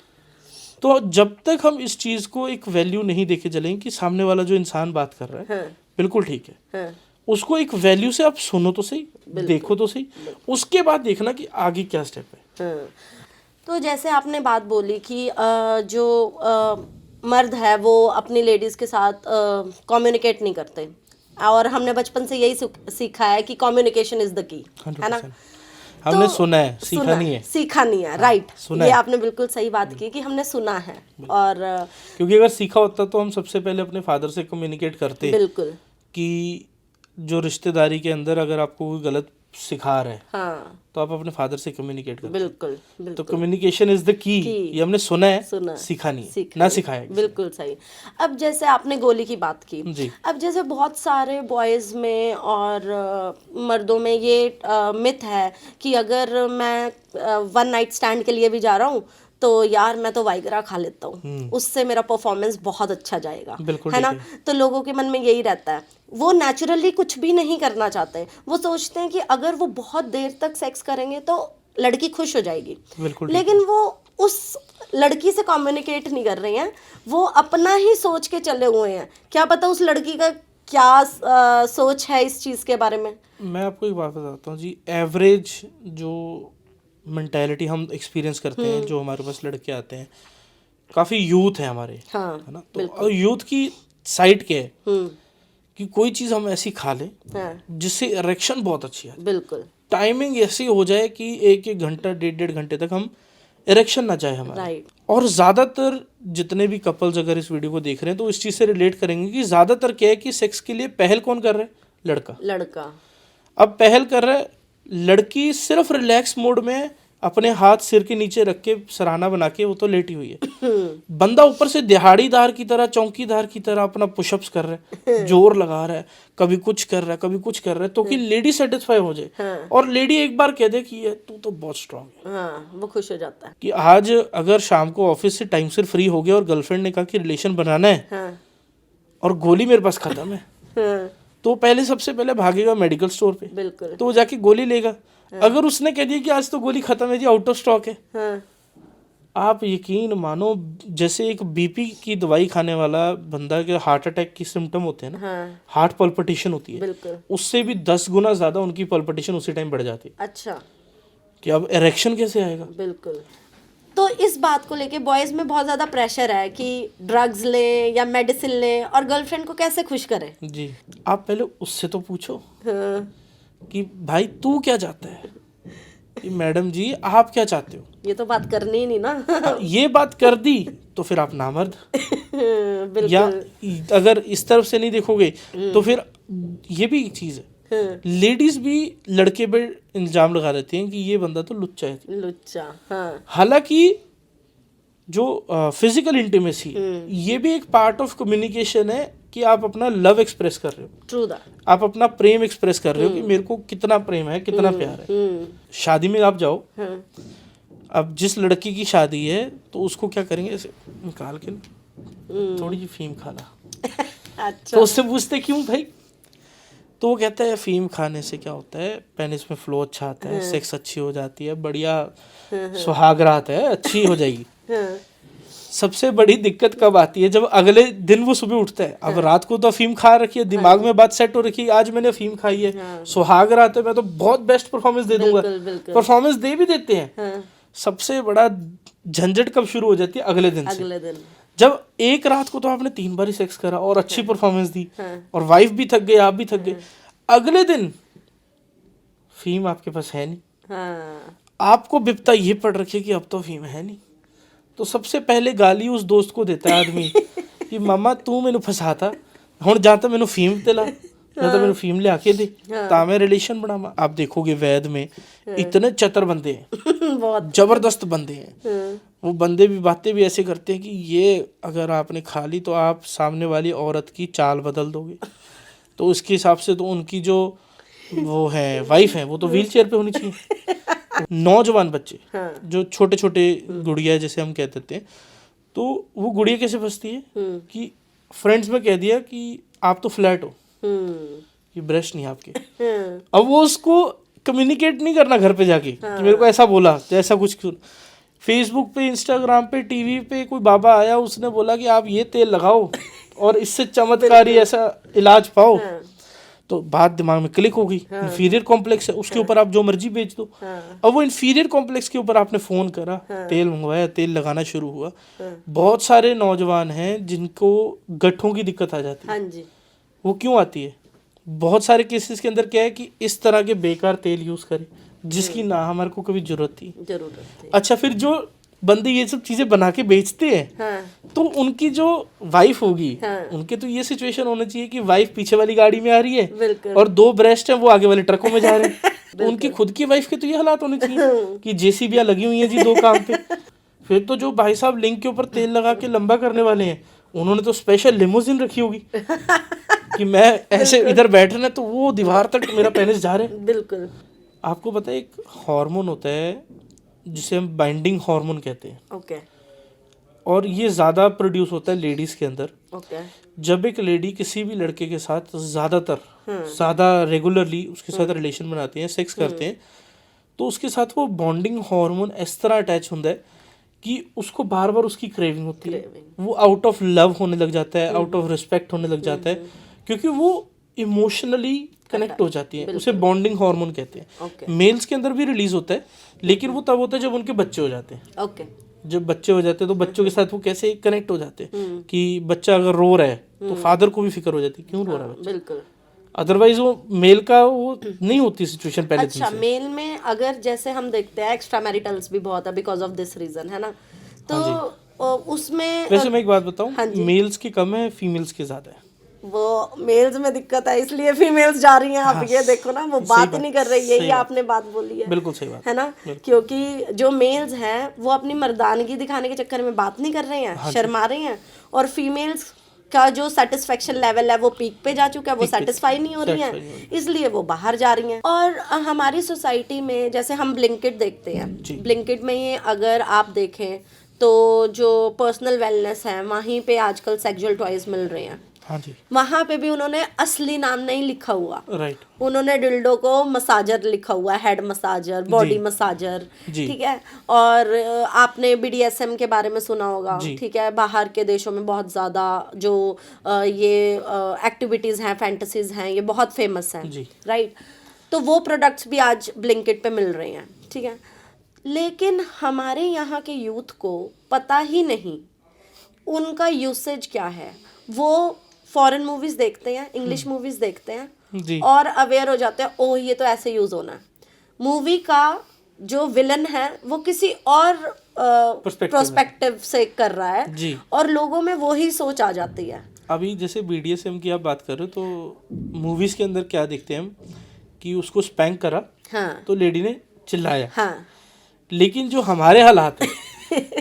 तो जब तक हम इस चीज़ को एक वैल्यू नहीं देके चलेंगे कि सामने वाला जो इंसान बात कर रहा है हाँ, बिल्कुल ठीक है, हाँ, उसको एक वैल्यू से आप सुनो तो सही, देखो तो सही, उसके बाद देखना कि आगे क्या स्टेप है। हाँ। तो जैसे आपने बात बोली कि जो मर्द है वो अपनी लेडीज़ के साथ कम्युनिकेट नहीं करते, और हमने बचपन से यही सीखा है कि कम्युनिकेशन इज द की, है ना। 100% हमने सुना है, सीखा सुना, नहीं है। सीखा नहीं है, राइट। सुना ये है। आपने बिल्कुल सही बात की कि हमने सुना है। और क्योंकि अगर सीखा होता तो हम सबसे पहले अपने फादर से कम्युनिकेट करते बिल्कुल, कि जो रिश्तेदारी के अंदर अगर आपको कोई गलत सिखा रहे हैं हाँ तो आप अपने फादर से कम्युनिकेट करो। बिल्कुल तो बिल्कुल कम्युनिकेशन इज द की, ये हमने सुना है, सीखा नहीं है, ना सिखाया है। बिल्कुल सही। अब जैसे आपने गोली की बात की, जी। अब जैसे बहुत सारे बॉयज में और मर्दों में ये मिथ है कि अगर मैं वन नाइट स्टैंड के लिए भी जा रहा हूँ तो यार मैं तो वाइग्रा खा लेता हूँ, उससे मेरा परफॉर्मेंस बहुत अच्छा जाएगा, बिल्कुल है ना। ठीक तो लोगों के मन में यही रहता है, वो नेचुरली कुछ भी नहीं करना चाहते, वो सोचते हैं कि अगर वो बहुत देर तक सेक्स करेंगे तो लड़की खुश हो जाएगी, बिल्कुल लेकिन वो उस लड़की से कम्युनिकेट नहीं कर रही हैं, वो अपना ही सोच के चले हुए हैं। क्या पता उस लड़की का क्या सोच है इस चीज़ के बारे में। मैं आपको एक बात बताता हूँ जी, एवरेज जो मेंटालिटी हम एक्सपीरियंस करते हैं, जो हमारे पास लड़के आते हैं, काफ़ी यूथ है हमारे, हाँ है ना। तो यूथ की साइड क्या है कि कोई चीज़ हम ऐसी खा लें हाँ जिससे इरेक्शन बहुत अच्छी है, बिल्कुल टाइमिंग ऐसी हो जाए कि 1-1 घंटा 1.5 घंटे तक हम इरेक्शन ना जाए हमारा। राइट। और ज़्यादातर जितने भी कपल्स अगर इस वीडियो को देख रहे हैं तो इस चीज़ से रिलेट करेंगे कि ज़्यादातर क्या है कि सेक्स के लिए पहल कौन कर रहा है? लड़का। अब पहल कर रहा है, लड़की सिर्फ रिलैक्स मोड में अपने हाथ सिर के नीचे रख के सराहना बना के वो तो लेटी हुई है, बंदा ऊपर से दिहाड़ीदार की तरह, चौकीदार की तरह अपना पुशअप्स कर रहा है, जोर लगा रहा है, कभी कुछ कर रहा है, कभी कुछ कर रहा है, तो कि लेडी सेटिस्फाई हो जाए। और लेडी एक बार कह दे कि ये तू तो बहुत स्ट्रांग है, हाँ वो खुश हो जाता है कि आज अगर शाम को ऑफिस से टाइम से फ्री हो गया और गर्लफ्रेंड ने कहा कि रिलेशन बनाना है, हाँ और गोली मेरे पास खत्म है, हाँ तो पहले सबसे पहले भागेगा मेडिकल स्टोर पे, बिल्कुल। तो वो जाके गोली लेगा। अगर उसने कह दिया कि आज तो गोली खत्म है जी, आउट ऑफ स्टॉक है, हाँ आप यकीन मानो जैसे एक बीपी की दवाई खाने वाला बंदा के हार्ट अटैक की सिम्टम होते हैं ना, हाँ हार्ट पल्पिटेशन होती है, बिल्कुल। उससे भी 10 गुना ज्यादा उनकी पल्पिटेशन उसी टाइम बढ़ जाती है अच्छा कि अब इरेक्शन कैसे आएगा। बिल्कुल। तो इस बात को लेके बॉयज में बहुत ज़्यादा प्रेशर है कि ड्रग्स ले या मेडिसिन ले और गर्लफ्रेंड को कैसे खुश करे। जी, आप पहले उससे तो पूछो हाँ कि भाई तू क्या चाहता है, कि मैडम जी आप क्या चाहते हो। ये तो बात करनी ही नहीं ना। ये बात कर दी तो फिर आप नामर्द, बिल्कुल। या अगर इस तरफ से नहीं देखोगे तो फिर ये भी एक चीज़ है, लेडीज भी लड़के पे इल्जाम लगा देती हैं कि ये बंदा तो लुच्चा है। लुच्चा, हाँ। हालांकि जो फिजिकल इंटीमेसी ये भी एक पार्ट ऑफ कम्युनिकेशन है कि आप अपना लव एक्सप्रेस कर रहे हो, ट्रू दैट। आप अपना प्रेम एक्सप्रेस कर रहे हो कि मेरे को कितना प्रेम है, कितना प्यार है। शादी में आप जाओ, अब जिस लड़की की शादी है तो उसको क्या करेंगे, ऐसे निकाल के थोड़ी जी फीम खा ला। अच्छा। तो उससे पूछते क्यों भाई, तो वो कहता है फीम खाने से क्या होता है, पेनिस में फ्लो अच्छा आता है, सेक्स अच्छी हो जाती है, बढ़िया सुहाग रात है, अच्छी हो जाएगी। सबसे बड़ी दिक्कत कब आती है, जब अगले दिन वो सुबह उठता है, अब रात को तो अफीम खा रखी है, दिमाग में बात सेट हो रखी है, आज मैंने अफीम खाई है, सुहाग रात है, मैं तो बहुत बेस्ट परफॉर्मेंस दे दूंगा, परफॉर्मेंस दे भी देते हैं। सबसे बड़ा झंझट कब शुरू हो जाती है, अगले दिन से। अगले दिन जब एक रात को तो आपने 3 बार ही सेक्स करा और अच्छी परफॉर्मेंस दी, और वाइफ भी थक गई, आप भी थक गए, अगले दिन फीम आपके पास है नहीं, हाँ। आपको बिपता ये पड़ रखी है कि अब तो फीम है नहीं, तो सबसे पहले गाली उस दोस्त को देता है आदमी कि मामा तू मैनू फसाता, हुण जा तो मैनू फीम ते ला, या तो मैनू फीम ले आके दे ता मैं रिलेशन बनावा। आप देखोगे वैद में इतने चतर बंदे हैं, बहुत जबरदस्त बंदे हैं, वो बंदे भी बातें भी ऐसे करते हैं कि ये अगर आपने खा ली तो आप सामने वाली औरत की चाल बदल दोगे, तो उसके हिसाब से तो उनकी जो वो है वाइफ है वो तो व्हील चेयर पे होनी चाहिए। नौजवान बच्चे जो छोटे छोटे गुड़िया जैसे हम कह देते हैं, तो वो गुड़िया कैसे फंसती है कि फ्रेंड्स में कह दिया कि आप तो फ्लैट हो, कि ब्रेस्ट नहीं आपके। अब वो उसको कम्युनिकेट नहीं करना घर पे जाके कि मेरे को ऐसा बोला, जैसा कुछ फेसबुक पे, इंस्टाग्राम पे, टीवी पे कोई बाबा आया, उसने बोला कि आप ये तेल लगाओ और इससे चमत्कारी ऐसा इलाज पाओ, तो बात दिमाग में क्लिक हो गई। इंफीरियर कॉम्प्लेक्स है, उसके ऊपर आप जो मर्जी बेच दो। अब वो इंफीरियर कॉम्प्लेक्स के ऊपर आपने फोन करा, तेल मंगवाया, तेल लगाना शुरू हुआ। बहुत सारे नौजवान हैं जिनको गठों की दिक्कत आ जाती है। हाँ जी। वो क्यों आती है? बहुत सारे केसेस के अंदर क्या है कि इस तरह के बेकार तेल यूज करें जिसकी ना हमारे को कभी जरूरत थी। अच्छा, फिर जो बंदे ये सब चीजें बना के बेचते हैं, तो उनकी जो वाइफ होगी, उनके तो ये सिचुएशन होना चाहिए कि वाइफ पीछे वाली गाड़ी में आ रही है और 2 ब्रेस्ट हैं वो आगे वाले ट्रकों में जा रहे हैं। तो उनकी खुद की वाइफ के तो ये हालात होने चाहिए कि जेसीबियां लगी हुई हैं जी 2 काम पे। फिर तो जो भाई साहब लिंक के ऊपर तेल लगा के लंबा करने वाले हैं, उन्होंने तो स्पेशल लिमोजिन रखी होगी कि मैं ऐसे इधर बैठना तो वो दीवार तक मेरा पेनिस जा रहे हैं। बिल्कुल। आपको पता है एक हार्मोन होता है जिसे हम बाइंडिंग हार्मोन कहते हैं, ओके और ये ज़्यादा प्रोड्यूस होता है लेडीज़ के अंदर। ओके जब एक लेडी किसी भी लड़के के साथ ज़्यादा रेगुलरली उसके साथ रिलेशन बनाते हैं, सेक्स करते हैं, तो उसके साथ वो बॉन्डिंग हार्मोन इस तरह अटैच होता है कि उसको बार बार उसकी क्रेविंग होती है। वो आउट ऑफ लव होने लग जाता है, आउट ऑफ रिस्पेक्ट होने लग जाता है, क्योंकि वो इमोशनली कनेक्ट हो जाती है। उसे बॉन्डिंग हार्मोन कहते हैं। मेल्स के अंदर भी रिलीज होता है, लेकिन वो तब होता है जब उनके बच्चे हो जाते हैं। ओके। जब बच्चे हो जाते हैं तो बच्चों के साथ वो कैसे कनेक्ट हो जाते हैं कि बच्चा अगर रो रहा है तो फादर को भी फिक्र हो जाती है क्यों रो रहा है बच्चा। बिल्कुल। अदरवाइज वो मेल का वो नहीं होती सिचुएशन पहले अच्छा, मेल में अगर जैसे हम देखते हैं एक्स्ट्रा मैरिटल्स भी बहुत है बिकॉज ऑफ दिस रीजन, है ना? तो उसमें वैसे मैं एक बात बताऊं, मेल्स की कम है, फीमेल्स की ज्यादा है। वो मेल्स में दिक्कत है इसलिए फीमेल्स जा रही हैं। आप ये देखो ना, वो बात ही नहीं कर रही है, ये आपने बात बोली है, बिल्कुल सही बात है ना? क्योंकि जो मेल्स हैं वो अपनी मर्दानगी दिखाने के चक्कर में बात नहीं कर रहे हैं, शर्मा रहे हैं, और फीमेल्स का जो सेटिस्फेक्शन लेवल है वो पीक पे जा चुका है, वो सेटिस्फाई नहीं हो रही हैं, इसलिए वो बाहर जा रही हैं। और हमारी सोसाइटी में जैसे हम ब्लिंकिट देखते हैं, ब्लिंकिट में ये अगर आप देखें तो जो पर्सनल वेलनेस है वहीं पे आजकल सेक्सुअल टॉयज मिल रहे हैं। हाँ जी। वहां पे भी उन्होंने असली नाम नहीं लिखा हुआ, राइट। उन्होंने डिल्डो को मसाजर लिखा हुआ है, हेड मसाजर, बॉडी मसाजर, ठीक है। और आपने बीडीएसएम के बारे में सुना होगा, ठीक है। बाहर के देशों में बहुत ज़्यादा जो ये एक्टिविटीज़ हैं, फैंटेसीज हैं, ये बहुत फेमस हैं, राइट? तो वो प्रोडक्ट्स भी आज ब्लिंकिट पे मिल रहे हैं, ठीक है। लेकिन हमारे यहाँ के यूथ को पता ही नहीं उनका यूसेज क्या है। वो फॉरेन मूवीज देखते हैं, इंग्लिश मूवीज देखते हैं और अवेयर हो जाते हैं, ओह ये तो ऐसे यूज होना है। मूवी का जो विलन है वो किसी और पर्सपेक्टिव से कर रहा है और लोगों में वो ही सोच आ जाती है। अभी जैसे बीडीएसएम की आप बात कर रहे हो तो मूवीज के अंदर क्या देखते हैं हम कि उसको स्पैंक करा, तो लेडी ने चिल्लाया, लेकिन जो हमारे हालात है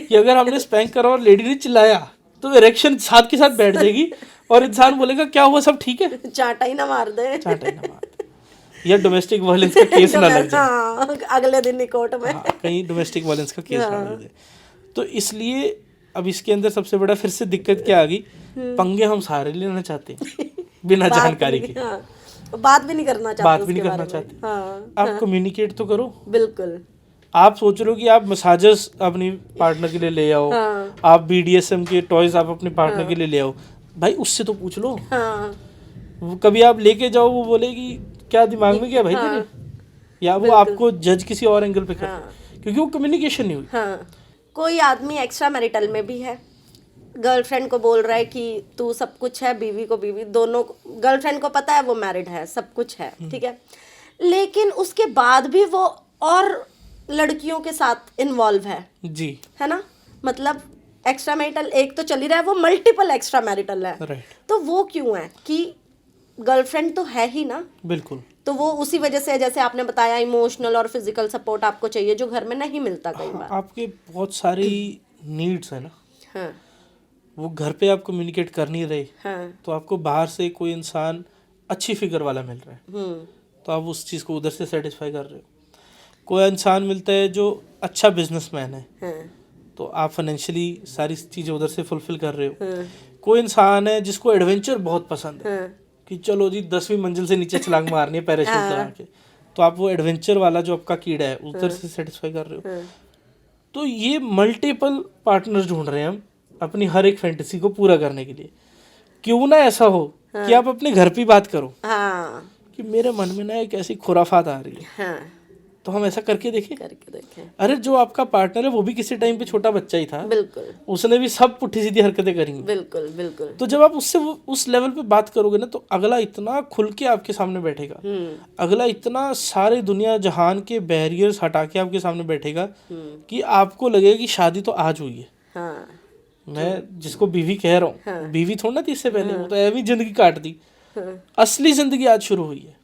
कि अगर हमने स्पैंक करा और लेडी ने चिल्लाया तो इरेक्शन साथ के साथ बैठ जाएगी और इंसान बोलेगा क्या हुआ, सब ठीक है, चाटा ही ना मार दे, या डोमेस्टिक वायलेंस का केस ना लग जाए अगले दिन ही कोर्ट में, कहीं डोमेस्टिक वायलेंस का केस ना लग जाए। तो इसलिए अब इसके अंदर सबसे बड़ा फिर से दिक्कत क्या आ गई, पंगे हम सारे लेना चाहते हैं बिना जानकारी के, बात भी नहीं करना चाहते, आप कम्युनिकेट तो करो। बिल्कुल। आप सोच रहे हो कि आप मसाजर्स अपनी पार्टनर के लिए ले आओ, आप बीडीएसएम के टॉयज आप अपने पार्टनर के लिए ले आओ, भाई उससे तो पूछ लो। कभी आप लेके जाओ, वो बोलेगी क्या दिमाग में क्या भाई तेरे, या वो आपको जज किसी और एंगल पे कर, क्योंकि वो कम्युनिकेशन नहीं हुई। कोई आदमी एक्स्ट्रा मैरिटल में भी है, गर्लफ्रेंड को बोल रहा है कि तू सब कुछ है, बीवी को बीवी, दोनों गर्लफ्रेंड को पता है वो मैरिड है, सब कुछ है, ठीक है, लेकिन उसके बाद भी वो और लड़कियों के साथ इन्वॉल्व है जी, है ना? मतलब एक्स्ट्रा मैरिटल एक तो चल ही रहा है, वो मल्टीपल एक्स्ट्रा मैरिटल है, तो वो क्यों है कि गर्लफ्रेंड तो है ही ना। बिल्कुल। तो वो उसी वजह से, जैसे आपने बताया, इमोशनल और फिजिकल सपोर्ट आपको चाहिए जो घर में नहीं मिलता कई बार। आपके बहुत सारी नीड्स है ना, वो घर पे आप कम्युनिकेट कर नहीं रहे, तो आपको बाहर से कोई इंसान अच्छी फिगर वाला मिल रहा है, तो आप उस चीज़ को उधर से सेटिस्फाई कर रहे हो। कोई इंसान मिलता है जो अच्छा बिजनेसमैन है, तो आप फाइनेंशियली सारी चीज़ें उधर से फुलफिल कर रहे हो। कोई इंसान है जिसको एडवेंचर बहुत पसंद है कि चलो जी 10वीं मंजिल से नीचे छलांग मारनी है पैराशूट लगा के, तो आप वो एडवेंचर वाला जो आपका कीड़ा है उधर से सेटिस्फाई कर रहे हो। तो ये मल्टीपल पार्टनर ढूंढ रहे हैं हम अपनी हर एक फैंटेसी को पूरा करने के लिए। क्यों ना ऐसा हो कि आप अपने घर पे बात करो कि मेरे मन में ना एक ऐसी खुराफात आ रही है, तो हम ऐसा करके देखें। अरे जो आपका पार्टनर है वो भी किसी टाइम पे छोटा बच्चा ही था, बिल्कुल, उसने भी सब पुट्ठी सीधी हरकतें करेंगी, बिल्कुल बिल्कुल। तो जब आप उससे उस लेवल पे बात करोगे ना, तो अगला इतना खुल के आपके सामने बैठेगा, अगला इतना सारे दुनिया जहान के बैरियर्स हटा के आपके सामने बैठेगा कि आपको लगेगा कि शादी तो आज हुई है। मैं जिसको बीवी कह रहा हूँ, बीवी थोड़ा ना थी इससे पहले, वो तो ऐवी जिंदगी काट दी, असली जिंदगी आज शुरू हुई है।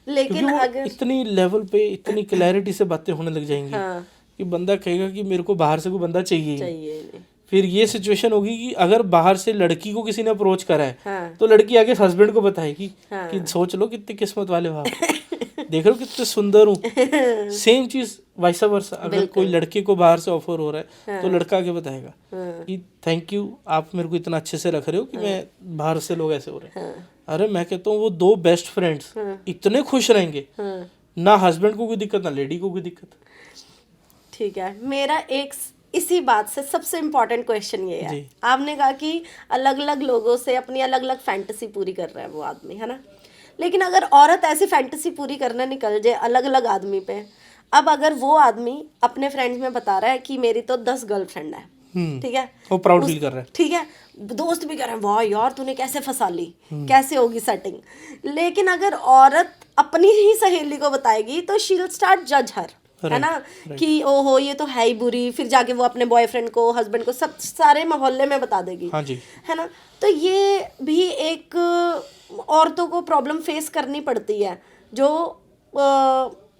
लेकिन क्योंकि वो अगर इतनी लेवल पे इतनी क्लैरिटी से बातें होने लग जाएंगी हाँ कि बंदा कहेगा कि मेरे को बाहर से कोई बंदा चाहिए ही नहीं। चाहिए नहीं। फिर ये सिचुएशन होगी कि अगर बाहर से लड़की को किसी ने अप्रोच करा है हाँ तो लड़की आगे हस्बैंड को बताएगी हाँ। कि सोच लो कितनी किस्मत वाले हो आप, देख रहे हो कितने सुंदर हूँ। सेम चीज वाइसा वर्सा, अगर कोई लड़के को बाहर से ऑफर हो रहा है तो लड़का आगे बताएगा कि थैंक यू, आप मेरे को इतना अच्छे से रख रहे हो कि मैं बाहर से लोग ऐसे हो रहे हैं। अरे मैं कहता हूँ वो दो बेस्ट फ्रेंड्स इतने खुश रहेंगे, ना हस्बैंड को कोई दिक्कत ना लेडी को कोई दिक्कत। ठीक है, मेरा एक इसी बात से सबसे इम्पोर्टेंट क्वेश्चन ये है, आपने कहा कि अलग अलग लोगों से अपनी अलग अलग फैंटेसी पूरी कर रहा है वो आदमी, है ना। लेकिन अगर औरत ऐसी फैंटेसी पूरी करने निकल जाए अलग अलग आदमी पे, अब अगर वो आदमी अपने फ्रेंड्स में बता रहा है कि मेरी तो 10 गर्लफ्रेंड है, ठीक है, वो प्राउड फील कर रहा है, ठीक है, दोस्त भी कह रहे हैं वाह यार तूने कैसे फंसा ली, कैसे होगी सेटिंग। लेकिन अगर औरत अपनी ही सहेली को बताएगी तो शी विल स्टार्ट जज हर, है ना, कि ओहो ये तो है ही बुरी, फिर जाके वो अपने बॉयफ्रेंड को, हस्बैंड को, सब सारे मोहल्ले में बता देगी। हाँ जी, है ना। तो ये भी एक औरतों को प्रॉब्लम फेस करनी पड़ती है, जो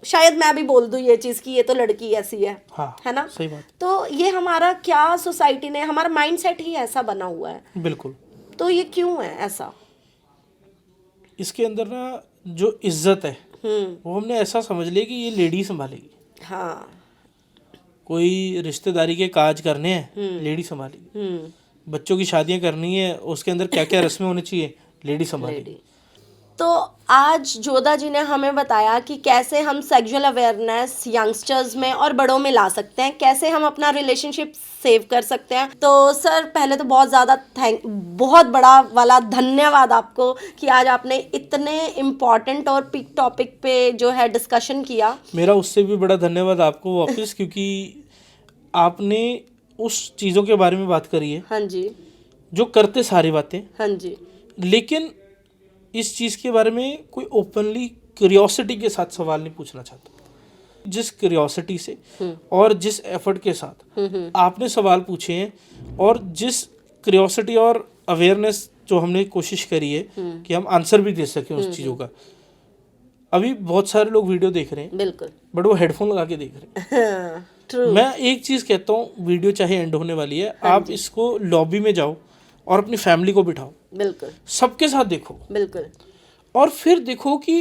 शायद मैं भी बोल दूं ये चीज़ कि ये तो लड़की ऐसी है, हाँ, है ना। सही बात। तो ये हमारा क्या सोसाइटी ने, हमारा माइंडसेट ही ऐसा बना हुआ है। बिल्कुल। तो ये क्यों है ऐसा? इसके अंदर ना जो इज्जत है वो हमने ऐसा समझ लिया कि ये लेडी संभालेगी। हाँ, कोई रिश्तेदारी के काज करने हैं लेडी संभालेगी, बच्चों की शादियां करनी है उसके अंदर क्या क्या रस्में होनी चाहिए लेडी संभालेगी। तो आज जोधा जी ने हमें बताया कि कैसे हम सेक्सुअल अवेयरनेस यंगस्टर्स में और बड़ों में ला सकते हैं, कैसे हम अपना रिलेशनशिप सेव कर सकते हैं। तो सर पहले तो बहुत बड़ा वाला धन्यवाद आपको कि आज आपने इतने इम्पोर्टेंट और पिक टॉपिक पे जो है डिस्कशन किया। मेरा उससे भी बड़ा धन्यवाद आपको वापस, क्योंकि आपने उस चीज़ों के बारे में बात करी है, हाँ जी, जो करते सारी बातें, हाँ जी, लेकिन इस चीज़ के बारे में कोई ओपनली क्यूरियोसिटी के साथ सवाल नहीं पूछना चाहता। जिस क्यूरियोसिटी से और जिस एफर्ट के साथ आपने सवाल पूछे हैं और जिस क्यूरियोसिटी और अवेयरनेस जो हमने कोशिश करी है कि हम आंसर भी दे सकें उस चीज़ों का। अभी बहुत सारे लोग वीडियो देख रहे हैं, बिल्कुल, बट वो हेडफोन लगा के देख रहे हैं। ट्रू। मैं एक चीज़ कहता हूँ, वीडियो चाहे एंड होने वाली है, आप इसको लॉबी में जाओ और अपनी फैमिली को बिठाओ, बिल्कुल, सबके साथ देखो, बिल्कुल, और फिर देखो कि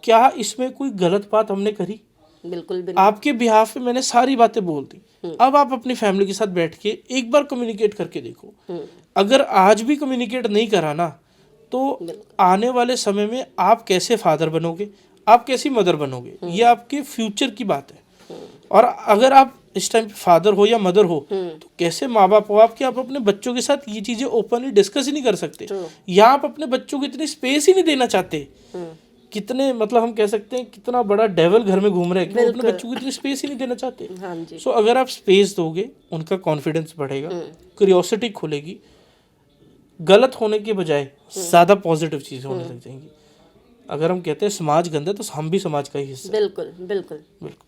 क्या इसमें कोई गलत बात हमने करी। बिल्कुल, बिल्कुल। आपके बिहाफ पे मैंने सारी बातें बोल दी, अब आप अपनी फैमिली के साथ बैठ के एक बार कम्युनिकेट करके देखो। अगर आज भी कम्युनिकेट नहीं करा ना, तो आने वाले समय में आप कैसे फादर बनोगे, आप कैसी मदर बनोगे, ये आपके फ्यूचर की बात है। और अगर आप इस टाइम फादर हो या मदर हो तो कैसे माँ बाप हो आप कि आप अपने बच्चों के साथ ये चीज़ें ओपनली डिस्कस ही नहीं कर सकते, या आप अपने बच्चों को इतनी स्पेस ही नहीं देना चाहते। कितने, मतलब हम कह सकते हैं कितना बड़ा डेवल घर में घूम रहे हैं कि वो अपने बच्चों को इतनी स्पेस ही नहीं देना चाहते। हाँ जी। सो अगर आप स्पेस दोगे, उनका कॉन्फिडेंस बढ़ेगा, क्यूरियोसिटी खुलेगी, गलत होने के बजाय ज़्यादा पॉजिटिव चीज़ें होने लग जाएंगी। अगर हम कहते हैं समाज गंदा, तो हम भी समाज का ही हिस्सा। बिल्कुल, बिल्कुल, बिल्कुल।